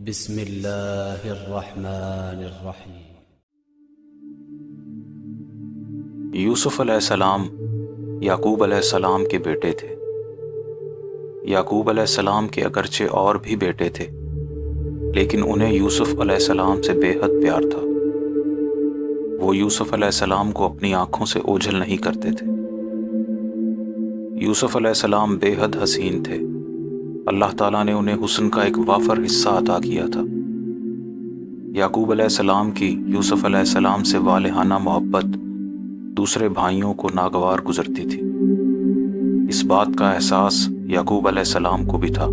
بسم اللہ الرحمن الرحیم۔ یوسف علیہ السلام یعقوب علیہ السلام کے بیٹے تھے۔ یعقوب علیہ السلام کے اگرچہ اور بھی بیٹے تھے، لیکن انہیں یوسف علیہ السلام سے بے حد پیار تھا۔ وہ یوسف علیہ السلام کو اپنی آنکھوں سے اوجھل نہیں کرتے تھے۔ یوسف علیہ السلام بے حد حسین تھے۔ اللہ تعالیٰ نے انہیں حسن کا ایک وافر حصہ عطا کیا تھا۔ یعقوب علیہ السلام کی یوسف علیہ السلام سے والہانہ محبت دوسرے بھائیوں کو ناگوار گزرتی تھی۔ اس بات کا احساس یعقوب علیہ السلام کو بھی تھا۔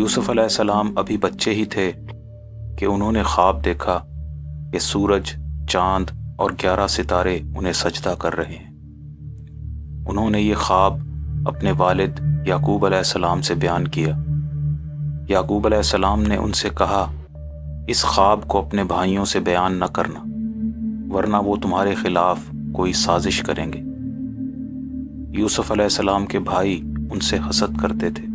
یوسف علیہ السلام ابھی بچے ہی تھے کہ انہوں نے خواب دیکھا کہ سورج، چاند اور 11 ستارے انہیں سجدہ کر رہے ہیں۔ انہوں نے یہ خواب اپنے والد یعقوب علیہ السلام سے بیان کیا۔ یعقوب علیہ السلام نے ان سے کہا، اس خواب کو اپنے بھائیوں سے بیان نہ کرنا، ورنہ وہ تمہارے خلاف کوئی سازش کریں گے۔ یوسف علیہ السلام کے بھائی ان سے حسد کرتے تھے۔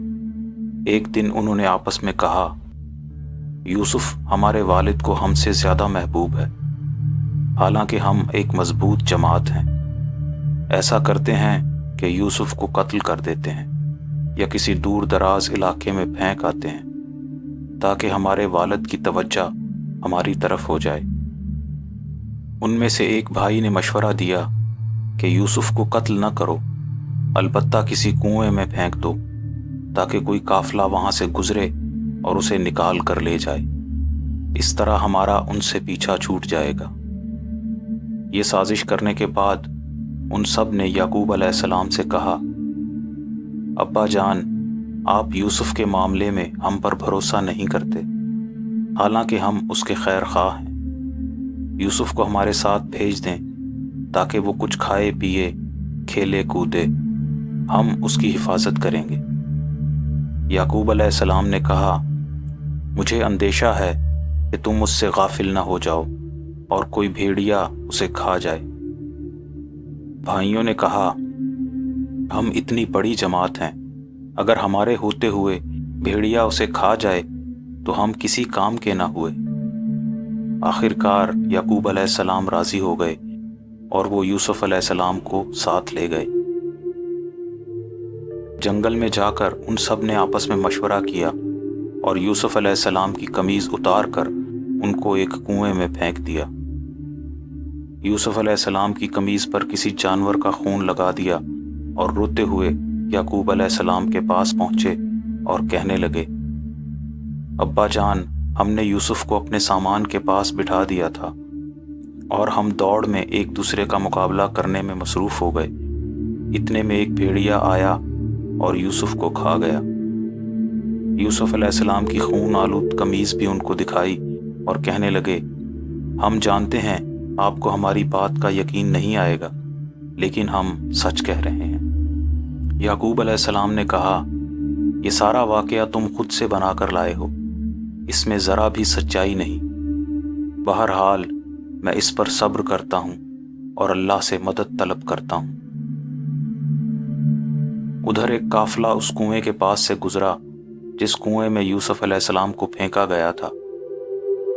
ایک دن انہوں نے آپس میں کہا، یوسف ہمارے والد کو ہم سے زیادہ محبوب ہے، حالانکہ ہم ایک مضبوط جماعت ہیں۔ ایسا کرتے ہیں کہ یوسف کو قتل کر دیتے ہیں یا کسی دور دراز علاقے میں پھینک آتے ہیں، تاکہ ہمارے والد کی توجہ ہماری طرف ہو جائے۔ ان میں سے ایک بھائی نے مشورہ دیا کہ یوسف کو قتل نہ کرو، البتہ کسی کنویں میں پھینک دو، تاکہ کوئی قافلہ وہاں سے گزرے اور اسے نکال کر لے جائے۔ اس طرح ہمارا ان سے پیچھا چھوٹ جائے گا۔ یہ سازش کرنے کے بعد ان سب نے یعقوب علیہ السلام سے کہا، ابا جان، آپ یوسف کے معاملے میں ہم پر بھروسہ نہیں کرتے، حالانکہ ہم اس کے خیر خواہ ہیں۔ یوسف کو ہمارے ساتھ بھیج دیں تاکہ وہ کچھ کھائے پیے، کھیلے کودے، ہم اس کی حفاظت کریں گے۔ یعقوب علیہ السلام نے کہا، مجھے اندیشہ ہے کہ تم اس سے غافل نہ ہو جاؤ اور کوئی بھیڑیا اسے کھا جائے۔ بھائیوں نے کہا، ہم اتنی بڑی جماعت ہیں، اگر ہمارے ہوتے ہوئے بھیڑیا اسے کھا جائے تو ہم کسی کام کے نہ ہوئے۔ آخر کار یعقوب علیہ السلام راضی ہو گئے اور وہ یوسف علیہ السلام کو ساتھ لے گئے۔ جنگل میں جا کر ان سب نے آپس میں مشورہ کیا اور یوسف علیہ السلام کی قمیض اتار کر ان کو ایک کنویں میں پھینک دیا۔ یوسف علیہ السلام کی قمیض پر کسی جانور کا خون لگا دیا اور روتے ہوئے یعقوب علیہ السلام کے پاس پہنچے اور کہنے لگے، ابا جان، ہم نے یوسف کو اپنے سامان کے پاس بٹھا دیا تھا اور ہم دوڑ میں ایک دوسرے کا مقابلہ کرنے میں مصروف ہو گئے۔ اتنے میں ایک بھیڑیا آیا اور یوسف کو کھا گیا۔ یوسف علیہ السلام کی خون آلود قمیض بھی ان کو دکھائی اور کہنے لگے، ہم جانتے ہیں آپ کو ہماری بات کا یقین نہیں آئے گا، لیکن ہم سچ کہہ رہے ہیں۔ یعقوب علیہ السلام نے کہا، یہ سارا واقعہ تم خود سے بنا کر لائے ہو، اس میں ذرا بھی سچائی نہیں۔ بہرحال میں اس پر صبر کرتا ہوں اور اللہ سے مدد طلب کرتا ہوں۔ ادھر ایک قافلہ اس کنویں کے پاس سے گزرا جس کنویں میں یوسف علیہ السلام کو پھینکا گیا تھا۔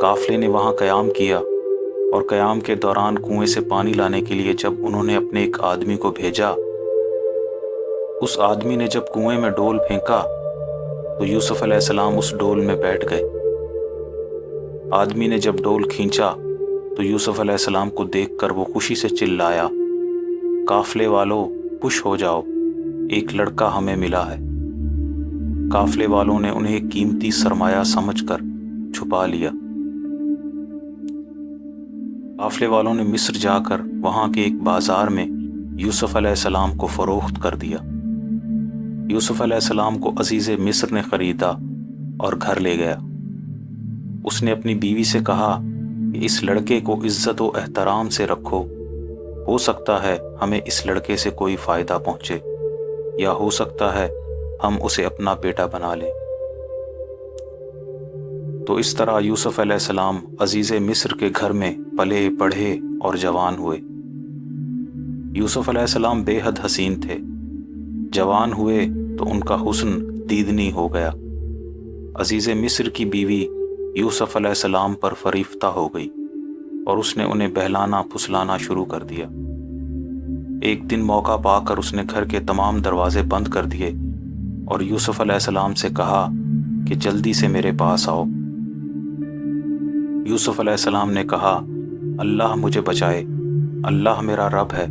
قافلے نے وہاں قیام کیا اور قیام کے دوران کنویں سے پانی لانے کے لیے جب انہوں نے اپنے ایک آدمی کو بھیجا، اس آدمی نے جب کنویں میں ڈول پھینکا تو یوسف علیہ السلام اس ڈول میں بیٹھ گئے۔ آدمی نے جب ڈول کھینچا تو یوسف علیہ السلام کو دیکھ کر وہ خوشی سے چلایا، قافلے والوں، خوش ہو جاؤ، ایک لڑکا ہمیں ملا ہے۔ قافلے والوں نے انہیں ایک قیمتی سرمایہ سمجھ کر چھپا لیا۔ قافلے والوں نے مصر جا کر وہاں کے ایک بازار میں یوسف علیہ السلام کو فروخت کر دیا۔ یوسف علیہ السلام کو عزیز مصر نے خریدا اور گھر لے گیا۔ اس نے اپنی بیوی سے کہا کہ اس لڑکے کو عزت و احترام سے رکھو، ہو سکتا ہے ہمیں اس لڑکے سے کوئی فائدہ پہنچے، یا ہو سکتا ہے ہم اسے اپنا بیٹا بنا لیں۔ تو اس طرح یوسف علیہ السلام عزیز مصر کے گھر میں پلے بڑھے اور جوان ہوئے۔ یوسف علیہ السلام بے حد حسین تھے۔ جوان ہوئے تو ان کا حسن دیدنی ہو گیا۔ عزیز مصر کی بیوی یوسف علیہ السلام پر فریفتہ ہو گئی اور اس نے انہیں بہلانا پھسلانا شروع کر دیا۔ ایک دن موقع پا کر اس نے گھر کے تمام دروازے بند کر دیے اور یوسف علیہ السلام سے کہا کہ جلدی سے میرے پاس آؤ۔ یوسف علیہ السلام نے کہا، اللہ مجھے بچائے، اللہ میرا رب ہے،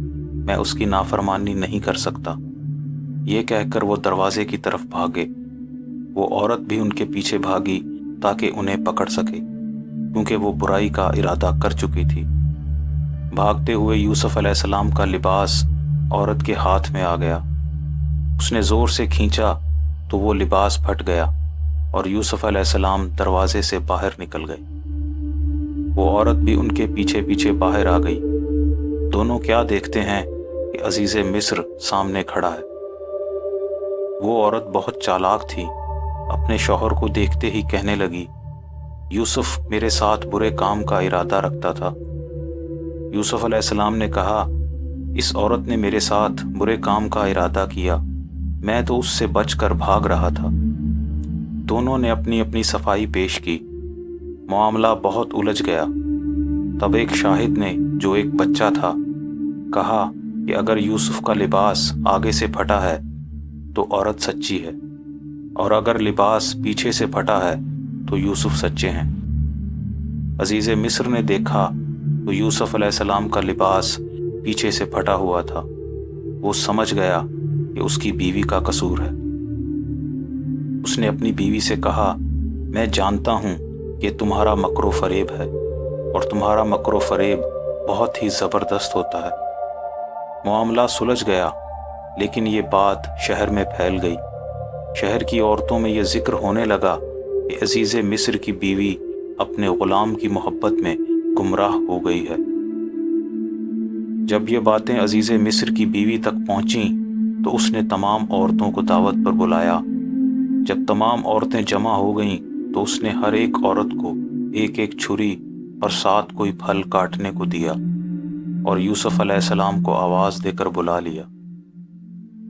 میں اس کی نافرمانی نہیں کر سکتا۔ یہ کہہ کر وہ دروازے کی طرف بھاگے۔ وہ عورت بھی ان کے پیچھے بھاگی تاکہ انہیں پکڑ سکے، کیونکہ وہ برائی کا ارادہ کر چکی تھی۔ بھاگتے ہوئے یوسف علیہ السلام کا لباس عورت کے ہاتھ میں آ گیا۔ اس نے زور سے کھینچا تو وہ لباس پھٹ گیا اور یوسف علیہ السلام دروازے سے باہر نکل گئے۔ وہ عورت بھی ان کے پیچھے پیچھے باہر آ گئی۔ دونوں کیا دیکھتے ہیں کہ عزیز مصر سامنے کھڑا ہے۔ وہ عورت بہت چالاک تھی، اپنے شوہر کو دیکھتے ہی کہنے لگی، یوسف میرے ساتھ برے کام کا ارادہ رکھتا تھا۔ یوسف علیہ السلام نے کہا، اس عورت نے میرے ساتھ برے کام کا ارادہ کیا، میں تو اس سے بچ کر بھاگ رہا تھا۔ دونوں نے اپنی اپنی صفائی پیش کی۔ معاملہ بہت الجھ گیا۔ تب ایک شاہد نے، جو ایک بچہ تھا، کہا کہ اگر یوسف کا لباس آگے سے پھٹا ہے تو عورت سچی ہے، اور اگر لباس پیچھے سے پھٹا ہے تو یوسف سچے ہیں۔ عزیز مصر نے دیکھا تو یوسف علیہ السلام کا لباس پیچھے سے پھٹا ہوا تھا۔ وہ سمجھ گیا کہ اس کی بیوی کا قصور ہے۔ اس نے اپنی بیوی سے کہا، میں جانتا ہوں کہ تمہارا مکر و فریب ہے، اور تمہارا مکر و فریب بہت ہی زبردست ہوتا ہے۔ معاملہ سلجھ گیا، لیکن یہ بات شہر میں پھیل گئی۔ شہر کی عورتوں میں یہ ذکر ہونے لگا کہ عزیز مصر کی بیوی اپنے غلام کی محبت میں گمراہ ہو گئی ہے۔ جب یہ باتیں عزیز مصر کی بیوی تک پہنچیں تو اس نے تمام عورتوں کو دعوت پر بلایا۔ جب تمام عورتیں جمع ہو گئیں تو اس نے ہر ایک عورت کو ایک ایک چھری اور 7 کوئی پھل کاٹنے کو دیا اور یوسف علیہ السلام کو آواز دے کر بلا لیا۔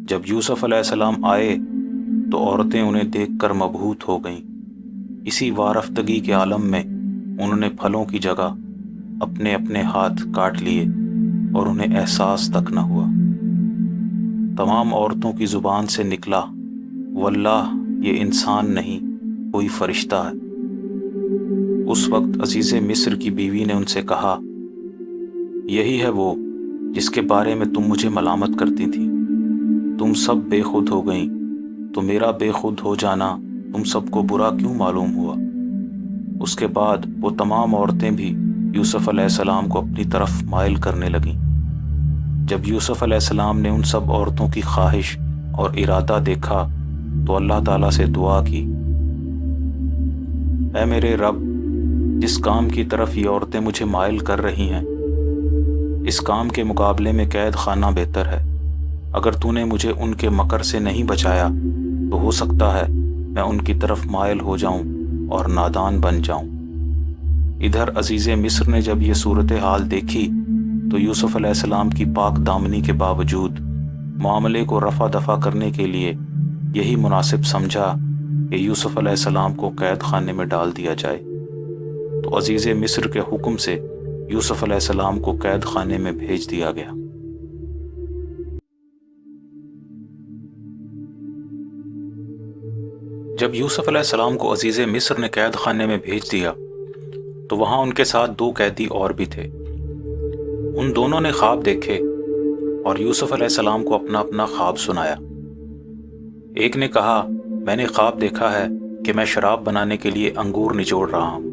جب یوسف علیہ السلام آئے تو عورتیں انہیں دیکھ کر مبہوت ہو گئیں۔ اسی وارفتگی کے عالم میں انہوں نے پھلوں کی جگہ اپنے اپنے ہاتھ کاٹ لیے اور انہیں احساس تک نہ ہوا۔ تمام عورتوں کی زبان سے نکلا، واللہ یہ انسان نہیں، کوئی فرشتہ ہے۔ اس وقت عزیز مصر کی بیوی نے ان سے کہا، یہی ہے وہ جس کے بارے میں تم مجھے ملامت کرتی تھی۔ تم سب بے خود ہو گئیں، تو میرا بے خود ہو جانا تم سب کو برا کیوں معلوم ہوا؟ اس کے بعد وہ تمام عورتیں بھی یوسف علیہ السلام کو اپنی طرف مائل کرنے لگیں۔ جب یوسف علیہ السلام نے ان سب عورتوں کی خواہش اور ارادہ دیکھا تو اللہ تعالیٰ سے دعا کی، اے میرے رب، جس کام کی طرف یہ عورتیں مجھے مائل کر رہی ہیں، اس کام کے مقابلے میں قید خانہ بہتر ہے۔ اگر تو نے مجھے ان کے مکر سے نہیں بچایا تو ہو سکتا ہے میں ان کی طرف مائل ہو جاؤں اور نادان بن جاؤں۔ ادھر عزیز مصر نے جب یہ صورتحال دیکھی تو یوسف علیہ السلام کی پاک دامنی کے باوجود معاملے کو رفع دفع کرنے کے لیے یہی مناسب سمجھا کہ یوسف علیہ السلام کو قید خانے میں ڈال دیا جائے۔ تو عزیز مصر کے حکم سے یوسف علیہ السلام کو قید خانے میں بھیج دیا گیا۔ جب یوسف علیہ السلام کو عزیز مصر نے قید خانے میں بھیج دیا تو وہاں ان کے ساتھ 2 قیدی اور بھی تھے۔ ان دونوں نے خواب دیکھے اور یوسف علیہ السلام کو اپنا اپنا خواب سنایا۔ ایک نے کہا، میں نے خواب دیکھا ہے کہ میں شراب بنانے کے لیے انگور نچوڑ رہا ہوں۔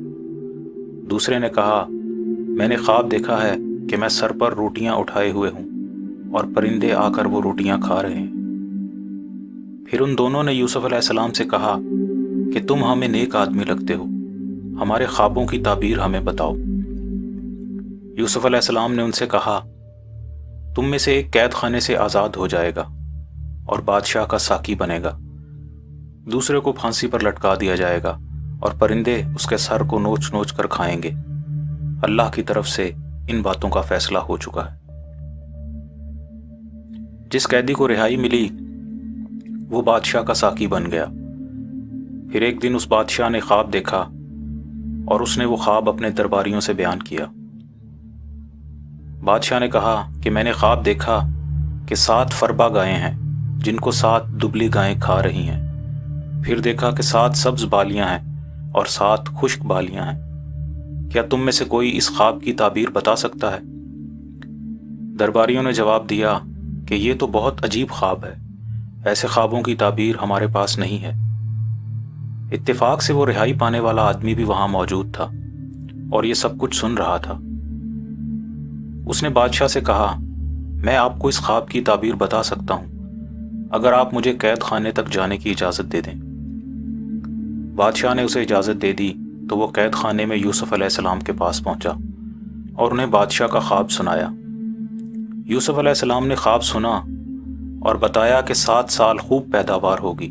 دوسرے نے کہا، میں نے خواب دیکھا ہے کہ میں سر پر روٹیاں اٹھائے ہوئے ہوں اور پرندے آ کر وہ روٹیاں کھا رہے ہیں۔ پھر ان دونوں نے یوسف علیہ السلام سے کہا کہ تم ہمیں نیک آدمی لگتے ہو، ہمارے خوابوں کی تعبیر ہمیں بتاؤ۔ یوسف علیہ السلام نے ان سے کہا، تم میں سے ایک قید خانے سے آزاد ہو جائے گا اور بادشاہ کا ساقی بنے گا، دوسرے کو پھانسی پر لٹکا دیا جائے گا اور پرندے اس کے سر کو نوچ نوچ کر کھائیں گے۔ اللہ کی طرف سے ان باتوں کا فیصلہ ہو چکا ہے۔ جس قیدی کو رہائی ملی وہ بادشاہ کا ساقی بن گیا۔ پھر ایک دن اس بادشاہ نے خواب دیکھا اور اس نے وہ خواب اپنے درباریوں سے بیان کیا۔ بادشاہ نے کہا کہ میں نے خواب دیکھا کہ 7 فربا گائیں ہیں جن کو 7 دبلی گائیں کھا رہی ہیں۔ پھر دیکھا کہ 7 سبز بالیاں ہیں اور 7 خشک بالیاں ہیں۔ کیا تم میں سے کوئی اس خواب کی تعبیر بتا سکتا ہے؟ درباریوں نے جواب دیا کہ یہ تو بہت عجیب خواب ہے، ایسے خوابوں کی تعبیر ہمارے پاس نہیں ہے۔ اتفاق سے وہ رہائی پانے والا آدمی بھی وہاں موجود تھا اور یہ سب کچھ سن رہا تھا۔ اس نے بادشاہ سے کہا، میں آپ کو اس خواب کی تعبیر بتا سکتا ہوں اگر آپ مجھے قید خانے تک جانے کی اجازت دے دیں۔ بادشاہ نے اسے اجازت دے دی تو وہ قید خانے میں یوسف علیہ السلام کے پاس پہنچا اور انہیں بادشاہ کا خواب سنایا۔ یوسف علیہ السلام نے خواب سنا اور بتایا کہ 7 سال خوب پیداوار ہوگی،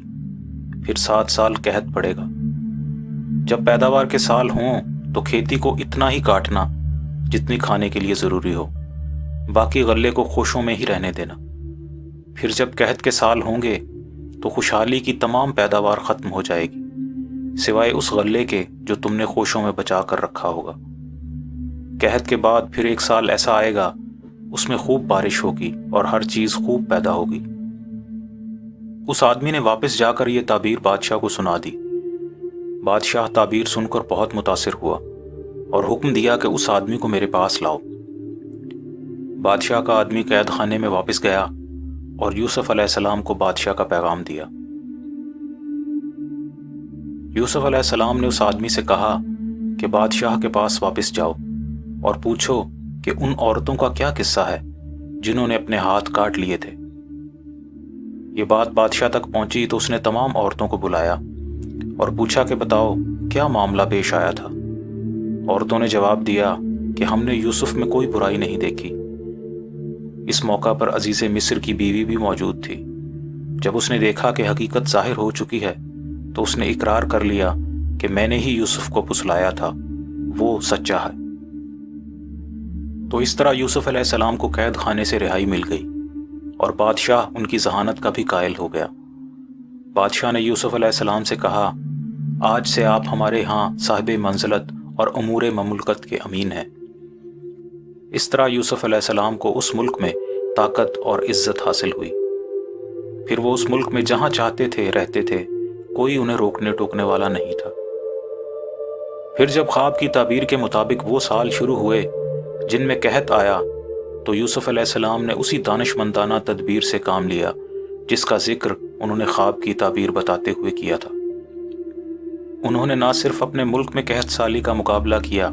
پھر 7 سال قحط پڑے گا۔ جب پیداوار کے سال ہوں تو کھیتی کو اتنا ہی کاٹنا جتنی کھانے کے لیے ضروری ہو، باقی غلے کو خوشوں میں ہی رہنے دینا۔ پھر جب قحط کے سال ہوں گے تو خوشحالی کی تمام پیداوار ختم ہو جائے گی، سوائے اس غلے کے جو تم نے خوشوں میں بچا کر رکھا ہوگا۔ قحط کے بعد پھر ایک سال ایسا آئے گا، اس میں خوب بارش ہوگی اور ہر چیز خوب پیدا ہوگی۔ اس آدمی نے واپس جا کر یہ تعبیر بادشاہ کو سنا دی۔ بادشاہ تعبیر سن کر بہت متاثر ہوا اور حکم دیا کہ اس آدمی کو میرے پاس لاؤ۔ بادشاہ کا آدمی قید خانے میں واپس گیا اور یوسف علیہ السلام کو بادشاہ کا پیغام دیا۔ یوسف علیہ السلام نے اس آدمی سے کہا کہ بادشاہ کے پاس واپس جاؤ اور پوچھو کہ ان عورتوں کا کیا قصہ ہے جنہوں نے اپنے ہاتھ کاٹ لیے تھے۔ یہ بات بادشاہ تک پہنچی تو اس نے تمام عورتوں کو بلایا اور پوچھا کہ بتاؤ کیا معاملہ پیش آیا تھا۔ عورتوں نے جواب دیا کہ ہم نے یوسف میں کوئی برائی نہیں دیکھی۔ اس موقع پر عزیز مصر کی بیوی بھی موجود تھی۔ جب اس نے دیکھا کہ حقیقت ظاہر ہو چکی ہے تو اس نے اقرار کر لیا کہ میں نے ہی یوسف کو پھسلایا تھا، وہ سچا ہے۔ تو اس طرح یوسف علیہ السلام کو قید خانے سے رہائی مل گئی اور بادشاہ ان کی ذہانت کا بھی قائل ہو گیا۔ بادشاہ نے یوسف علیہ السلام سے کہا، آج سے آپ ہمارے ہاں صاحب منزلت اور امور مملکت کے امین ہیں۔ اس طرح یوسف علیہ السلام کو اس ملک میں طاقت اور عزت حاصل ہوئی۔ پھر وہ اس ملک میں جہاں چاہتے تھے رہتے تھے، کوئی انہیں روکنے ٹوکنے والا نہیں تھا۔ پھر جب خواب کی تعبیر کے مطابق وہ سال شروع ہوئے جن میں قحط آیا تو یوسف علیہ السلام نے اسی دانش مندانہ تدبیر سے کام لیا جس کا ذکر انہوں نے خواب کی تعبیر بتاتے ہوئے کیا تھا۔ انہوں نے نہ صرف اپنے ملک میں قحط سالی کا مقابلہ کیا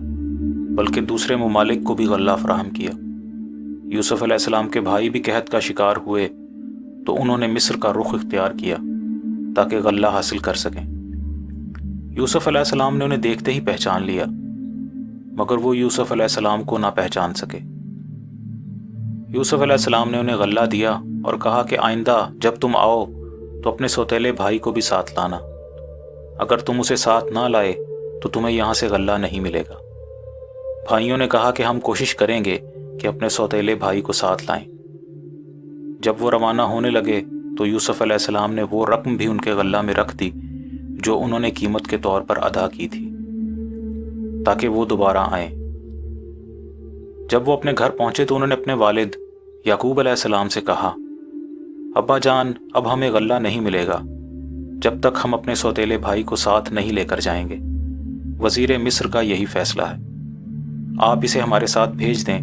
بلکہ دوسرے ممالک کو بھی غلہ فراہم کیا۔ یوسف علیہ السلام کے بھائی بھی قحط کا شکار ہوئے تو انہوں نے مصر کا رخ اختیار کیا تاکہ غلہ حاصل کر سکیں۔ یوسف علیہ السلام نے انہیں دیکھتے ہی پہچان لیا، مگر وہ یوسف علیہ السلام کو نہ پہچان سکے۔ یوسف علیہ السلام نے انہیں غلہ دیا اور کہا کہ آئندہ جب تم آؤ تو اپنے سوتیلے بھائی کو بھی ساتھ لانا، اگر تم اسے ساتھ نہ لائے تو تمہیں یہاں سے غلہ نہیں ملے گا۔ بھائیوں نے کہا کہ ہم کوشش کریں گے کہ اپنے سوتیلے بھائی کو ساتھ لائیں۔ جب وہ روانہ ہونے لگے تو یوسف علیہ السلام نے وہ رقم بھی ان کے غلہ میں رکھ دی جو انہوں نے قیمت کے طور پر ادا کی تھی تاکہ وہ دوبارہ آئیں۔ جب وہ اپنے گھر پہنچے تو انہوں نے اپنے والد یعقوب علیہ السلام سے کہا، ابا جان اب ہمیں غلہ نہیں ملے گا جب تک ہم اپنے سوتیلے بھائی کو ساتھ نہیں لے کر جائیں گے۔ وزیر مصر کا یہی فیصلہ ہے، آپ اسے ہمارے ساتھ بھیج دیں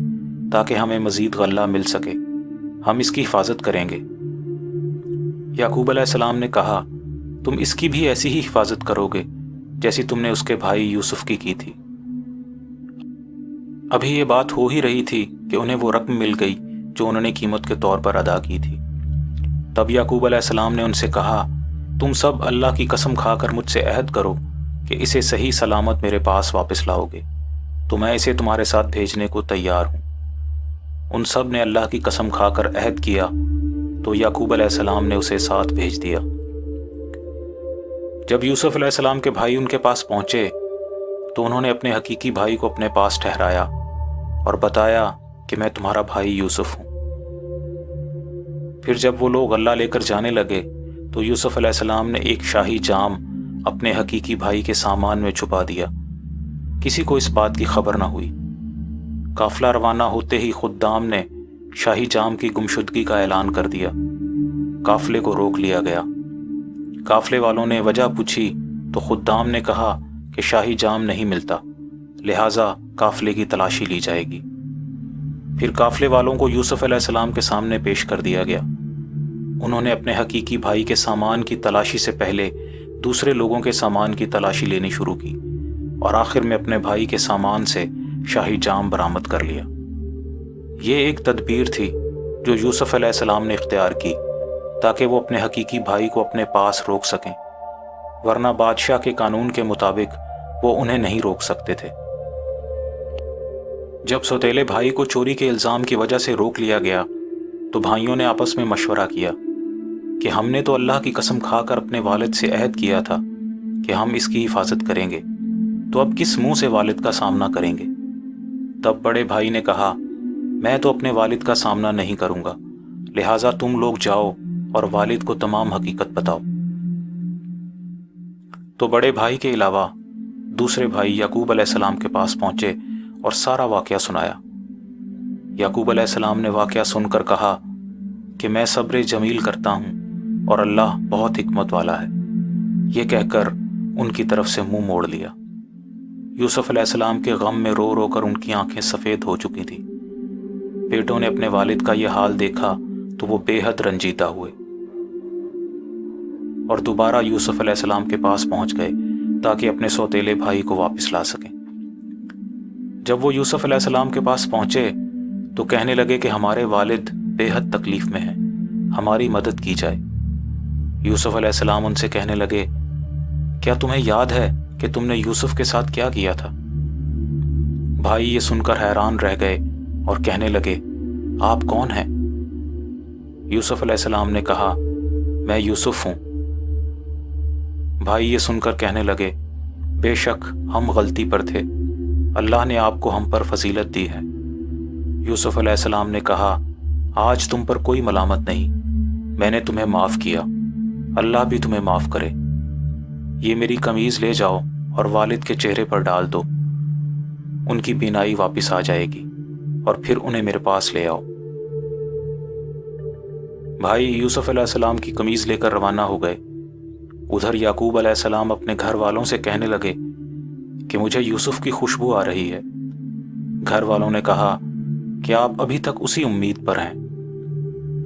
تاکہ ہمیں مزید غلہ مل سکے، ہم اس کی حفاظت کریں گے۔ یعقوب علیہ السلام نے کہا، تم اس کی بھی ایسی ہی حفاظت کرو گے جیسی تم نے اس کے بھائی یوسف کی تھی۔ ابھی یہ بات ہو ہی رہی تھی کہ انہیں وہ رقم مل گئی جو انہوں نے قیمت کے طور پر ادا کی تھی۔ تب یعقوب علیہ السلام نے ان سے کہا، تم سب اللہ کی قسم کھا کر مجھ سے عہد کرو کہ اسے صحیح سلامت میرے پاس واپس لاؤ گے تو میں اسے تمہارے ساتھ بھیجنے کو تیار ہوں۔ ان سب نے اللہ کی قسم کھا کر عہد کیا تو یعقوب علیہ السلام نے اسے ساتھ بھیج دیا۔ جب یوسف علیہ السلام کے بھائی ان کے پاس پہنچے تو انہوں نے اپنے حقیقی بھائی کو اپنے پاس ٹھہرایا اور بتایا کہ میں تمہارا بھائی یوسف ہوں۔ پھر جب وہ لوگ غلہ لے کر جانے لگے تو یوسف علیہ السلام نے ایک شاہی جام اپنے حقیقی بھائی کے سامان میں چھپا دیا۔ کسی کو اس بات کی خبر نہ ہوئی۔ قافلہ روانہ ہوتے ہی خدام نے شاہی جام کی گمشدگی کا اعلان کر دیا۔ قافلے کو روک لیا گیا۔ قافلے والوں نے وجہ پوچھی تو خدام نے کہا کہ شاہی جام نہیں ملتا، لہٰذا قافلے کی تلاشی لی جائے گی۔ پھر قافلے والوں کو یوسف علیہ السلام کے سامنے پیش کر دیا گیا۔ انہوں نے اپنے حقیقی بھائی کے سامان کی تلاشی سے پہلے دوسرے لوگوں کے سامان کی تلاشی لینی شروع کی اور آخر میں اپنے بھائی کے سامان سے شاہی جام برآمد کر لیا۔ یہ ایک تدبیر تھی جو یوسف علیہ السلام نے اختیار کی تاکہ وہ اپنے حقیقی بھائی کو اپنے پاس روک سکیں، ورنہ بادشاہ کے قانون کے مطابق وہ انہیں نہیں روک سکتے تھے۔ جب سوتیلے بھائی کو چوری کے الزام کی وجہ سے روک لیا گیا تو بھائیوں نے آپس میں مشورہ کیا کہ ہم نے تو اللہ کی قسم کھا کر اپنے والد سے عہد کیا تھا کہ ہم اس کی حفاظت کریں گے، تو اب کس منہ سے والد کا سامنا کریں گے؟ تب بڑے بھائی نے کہا، میں تو اپنے والد کا سامنا نہیں کروں گا، لہٰذا تم لوگ جاؤ اور والد کو تمام حقیقت بتاؤ۔ تو بڑے بھائی کے علاوہ دوسرے بھائی یعقوب علیہ السلام کے پاس پہنچے اور سارا واقعہ سنایا۔ یعقوب علیہ السلام نے واقعہ سن کر کہا کہ میں صبر جمیل کرتا ہوں اور اللہ بہت حکمت والا ہے۔ یہ کہہ کر ان کی طرف سے منہ موڑ لیا۔ یوسف علیہ السلام کے غم میں رو رو کر ان کی آنکھیں سفید ہو چکی تھیں۔ بیٹوں نے اپنے والد کا یہ حال دیکھا تو وہ بے حد رنجیدہ ہوئے اور دوبارہ یوسف علیہ السلام کے پاس پہنچ گئے تاکہ اپنے سوتیلے بھائی کو واپس لا سکیں۔ جب وہ یوسف علیہ السلام کے پاس پہنچے تو کہنے لگے کہ ہمارے والد بے حد تکلیف میں ہیں، ہماری مدد کی جائے۔ یوسف علیہ السلام ان سے کہنے لگے، کیا تمہیں یاد ہے کہ تم نے یوسف کے ساتھ کیا کیا تھا؟ بھائی یہ سن کر حیران رہ گئے اور کہنے لگے، آپ کون ہیں؟ یوسف علیہ السلام نے کہا، میں یوسف ہوں۔ بھائی یہ سن کر کہنے لگے، بے شک ہم غلطی پر تھے، اللہ نے آپ کو ہم پر فضیلت دی ہے۔ یوسف علیہ السلام نے کہا، آج تم پر کوئی ملامت نہیں، میں نے تمہیں معاف کیا، اللہ بھی تمہیں معاف کرے۔ یہ میری قمیض لے جاؤ اور والد کے چہرے پر ڈال دو، ان کی بینائی واپس آ جائے گی، اور پھر انہیں میرے پاس لے آؤ۔ بھائی یوسف علیہ السلام کی قمیض لے کر روانہ ہو گئے۔ ادھر یعقوب علیہ السلام اپنے گھر والوں سے کہنے لگے کہ مجھے یوسف کی خوشبو آ رہی ہے۔ گھر والوں نے کہا کہ آپ ابھی تک اسی امید پر ہیں۔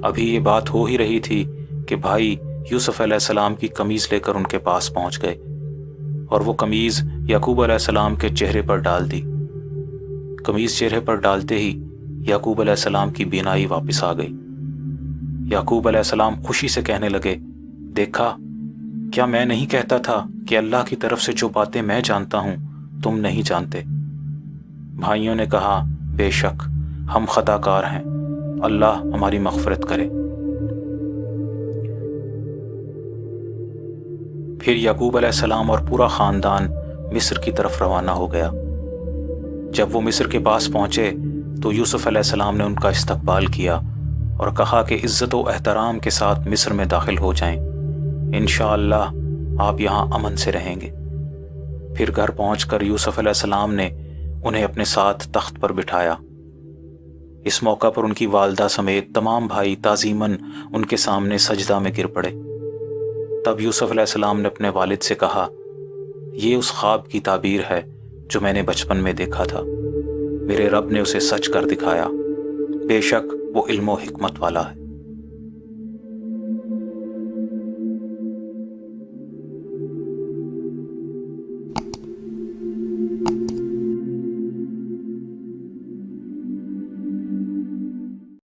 ابھی یہ بات ہو ہی رہی تھی کہ بھائی یوسف علیہ السلام کی قمیض لے کر ان کے پاس پہنچ گئے اور وہ قمیض یعقوب علیہ السلام کے چہرے پر ڈال دی۔ قمیض چہرے پر ڈالتے ہی یعقوب علیہ السلام کی بینائی واپس آ گئی۔ یعقوب علیہ السلام خوشی سے کہنے لگے، دیکھا، کیا میں نہیں کہتا تھا کہ اللہ کی طرف سے جو باتیں میں جانتا ہوں تم نہیں جانتے؟ بھائیوں نے کہا، بے شک ہم خطا کار ہیں، اللہ ہماری مغفرت کرے۔ پھر یعقوب علیہ السلام اور پورا خاندان مصر کی طرف روانہ ہو گیا۔ جب وہ مصر کے پاس پہنچے تو یوسف علیہ السلام نے ان کا استقبال کیا اور کہا کہ عزت و احترام کے ساتھ مصر میں داخل ہو جائیں، انشاءاللہ آپ یہاں امن سے رہیں گے۔ پھر گھر پہنچ کر یوسف علیہ السلام نے انہیں اپنے ساتھ تخت پر بٹھایا۔ اس موقع پر ان کی والدہ سمیت تمام بھائی تعظیماً ان کے سامنے سجدہ میں گر پڑے۔ تب یوسف علیہ السلام نے اپنے والد سے کہا، یہ اس خواب کی تعبیر ہے جو میں نے بچپن میں دیکھا تھا، میرے رب نے اسے سچ کر دکھایا، بے شک وہ علم و حکمت والا ہے۔